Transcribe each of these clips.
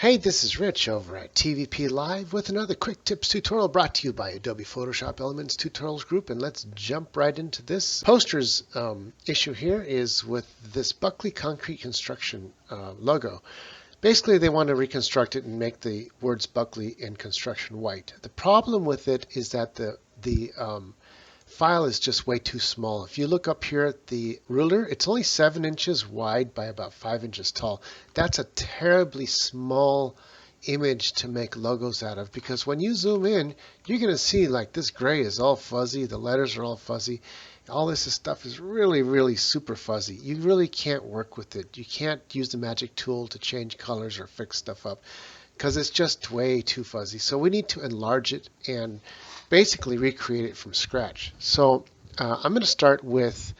Hey, this is Rich over at TVP Live with another quick tips tutorial brought to you by Adobe Photoshop Elements Tutorials Group. And let's jump right into this. Poster's issue here is with this Buckley concrete construction logo. Basically, they want to reconstruct it and make the words Buckley and construction white. The problem with it is that the file is just way too small. If you look up here at the ruler, it's only 7 inches wide by about 5 inches tall. That's a terribly small image to make logos out of, because when you zoom in, you're going to see like this gray is all fuzzy, the letters are all fuzzy. All this stuff is really super fuzzy. You really can't work with it. You can't use the magic tool to change colors or fix stuff up because it's just way too fuzzy. So we need to enlarge it and basically recreate it from scratch. So I'm going to start with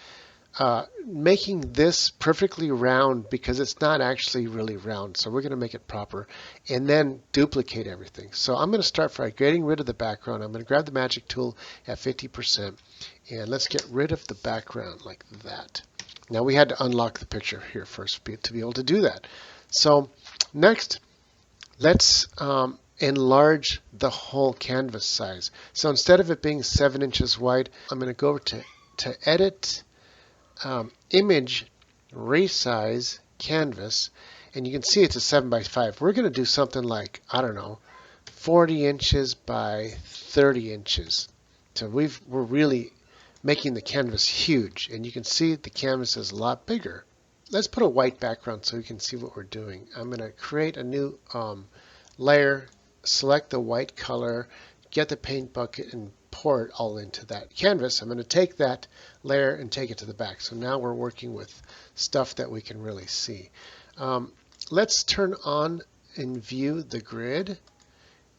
making this perfectly round, because it's not actually really round. So we're going to make it proper and then duplicate everything. So I'm going to start by getting rid of the background. I'm going to grab the magic tool at 50% and let's get rid of the background like that. Now we had to unlock the picture here first to be able to do that. So next, let's enlarge the whole canvas size. So instead of it being 7 inches wide, I'm going to go over to Edit, Image, Resize, Canvas, and you can see it's a 7 by 5. We're going to do something like, I don't know, 40 inches by 30 inches. So we're really making the canvas huge, and you can see the canvas is a lot bigger. Let's put a white background so we can see what we're doing. I'm going to create a new layer, select the white color, get the paint bucket and pour it all into that canvas. I'm going to take that layer and take it to the back. So now we're working with stuff that we can really see. Let's turn on and view the grid,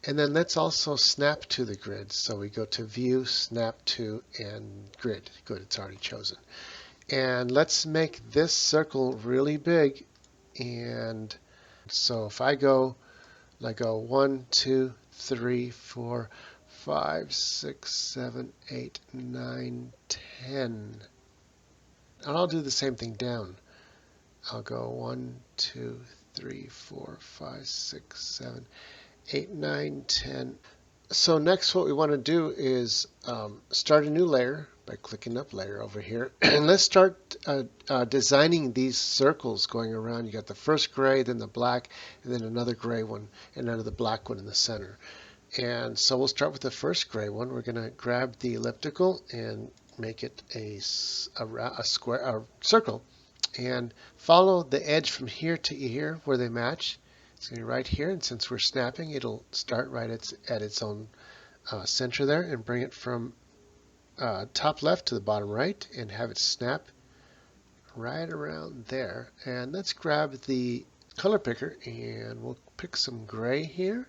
and then let's also snap to the grid. So we go to View, Snap to, and Grid. Good, it's already chosen. And let's make this circle really big. And so if I go 1, 2, 3, 4, 5, 6, 7, 8, 9, 10. And I'll do the same thing down. I'll go 1, 2, 3, 4, 5, 6, 7, 8, 9, 10. So next what we want to do is start a new layer by clicking up layer over here. And let's start designing these circles going around. You got the first gray, then the black, and then another gray one, and another black one in the center. And so we'll start with the first gray one. We're going to grab the elliptical and make it a circle, and follow the edge from here to here where they match. It's going to be right here, and since we're snapping, it'll start right at its own center there, and bring it from top left to the bottom right and have it snap right around there. And let's grab the color picker and we'll pick some gray here.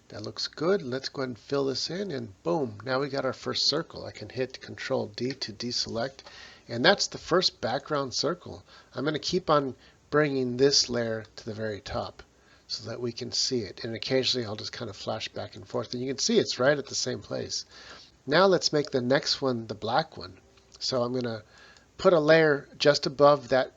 That looks good. Let's go ahead and fill this in, and boom, now we got our first circle. I can hit Control D to deselect, and that's the first background circle. I'm going to keep on bringing this layer to the very top so that we can see it, and occasionally I'll just kind of flash back and forth, and you can see it's right at the same place. Now let's make the next one the black one. So I'm going to put a layer just above that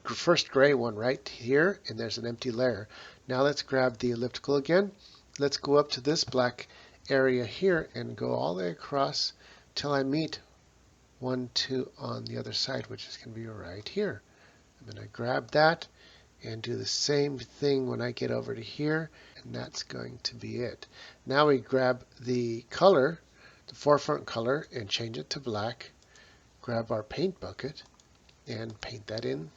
first gray one right here, and there's an empty layer. Now let's grab the elliptical again. Let's go up to this black area here and go all the way across till I meet 1, 2 on the other side, which is going to be right here. I'm going to grab that and do the same thing when I get over to here, and that's going to be it. Now we grab the color, the forefront color, and change it to black. Grab our paint bucket and paint that in.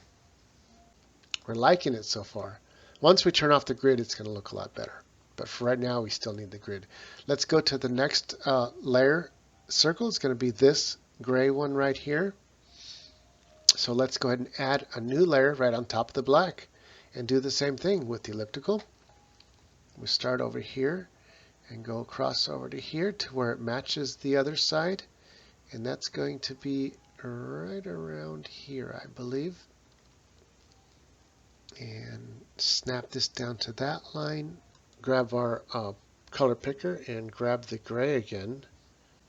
We're liking it so far. Once we turn off the grid, it's going to look a lot better. But for right now, we still need the grid. Let's go to the next layer circle. It's going to be this gray one right here. So let's go ahead and add a new layer right on top of the black and do the same thing with the elliptical. We start over here and go across over to here to where it matches the other side. And that's going to be right around here, I believe. And snap this down to that line. Grab our color picker and grab the gray again,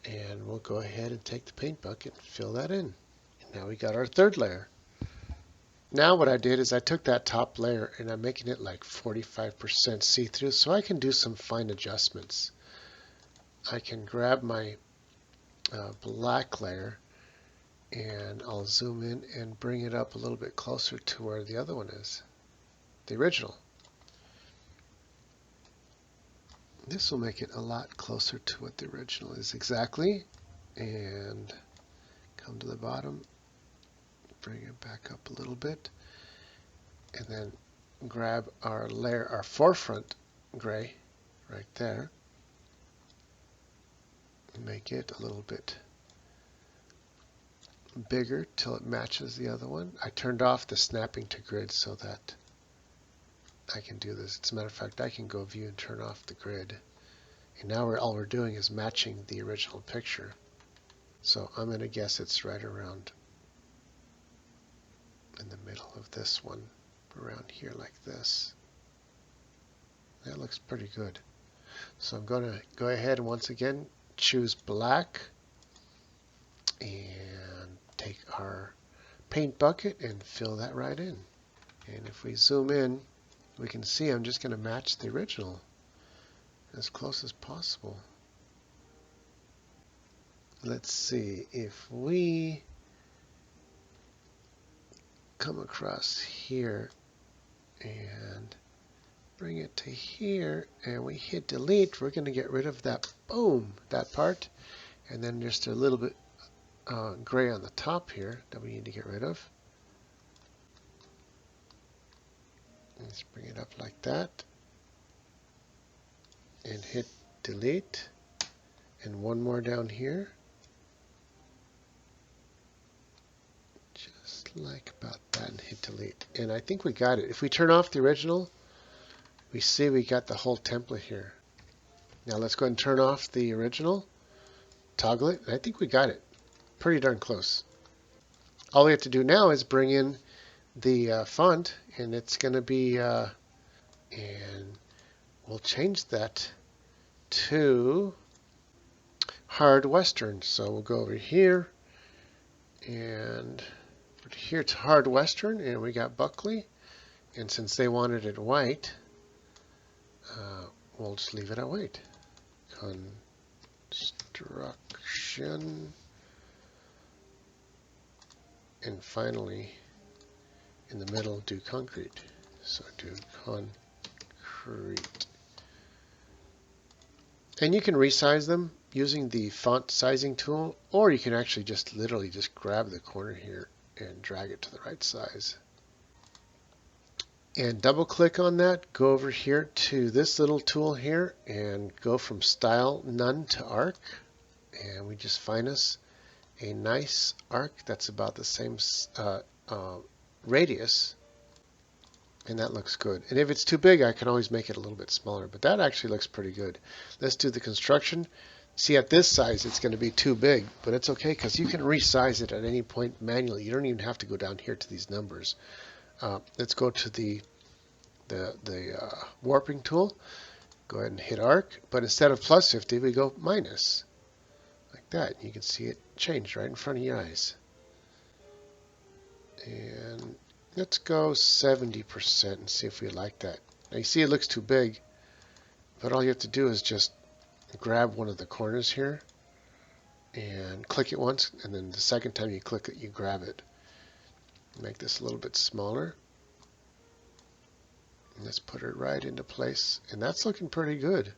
and we'll go ahead and take the paint bucket and fill that in. And now we got our third layer. Now what I did is I took that top layer and I'm making it like 45% see-through so I can do some fine adjustments. I can grab my black layer and I'll zoom in and bring it up a little bit closer to where the other one is, the original. This will make it a lot closer to what the original is exactly. And come to the bottom, bring it back up a little bit, and then grab our layer, our forefront gray right there. Make it a little bit bigger till it matches the other one. I turned off the snapping to grid so that I can do this. As a matter of fact, I can go view and turn off the grid. And now all we're doing is matching the original picture. So I'm going to guess it's right around in the middle of this one, around here like this. That looks pretty good. So I'm going to go ahead and once again choose black and take our paint bucket and fill that right in. And if we zoom in, we can see I'm just going to match the original as close as possible. Let's see if we come across here and bring it to here and we hit delete, we're going to get rid of that, boom, that part, and then just a little bit gray on the top here that we need to get rid of. Let's bring it up like that and hit delete, and one more down here, just like about that, and hit delete. And I think we got it. If we turn off the original, we see we got the whole template here. Now let's go ahead and turn off the original, toggle it, and I think we got it. Pretty darn close. All we have to do now is bring in the font, and it's going to be, and we'll change that to Hard Western. So we'll go over here, and here it's Hard Western, and we got Buckley. And since they wanted it white, we'll just leave it at white. Construction. And finally, in the middle, do concrete. So do concrete. And you can resize them using the font sizing tool, or you can actually just literally just grab the corner here and drag it to the right size. And double click on that, go over here to this little tool here and go from style none to arc. And we just find us a nice arc that's about the same radius, and that looks good. And if it's too big, I can always make it a little bit smaller, but that actually looks pretty good. Let's do the construction. See, at this size it's going to be too big, but it's okay because you can resize it at any point manually. You don't even have to go down here to these numbers. Let's go to the warping tool. Go ahead and hit arc, but instead of plus 50 we go minus. Like that. You can see it change right in front of your eyes. And let's go 70% and see if we like that. Now you see it looks too big, but all you have to do is just grab one of the corners here and click it once, and then the second time you click it, you grab it. Make this a little bit smaller. And let's put it right into place, and that's looking pretty good.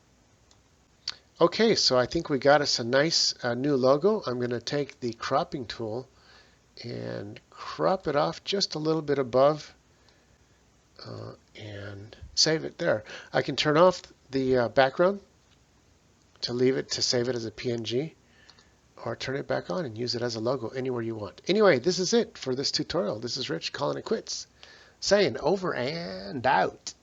Okay, so I think we got us a nice new logo. I'm going to take the cropping tool and crop it off just a little bit above and save it there. I can turn off the background to leave it, to save it as a PNG, or turn it back on and use it as a logo anywhere you want. Anyway, this is it for this tutorial. This is Rich calling it quits, saying over and out.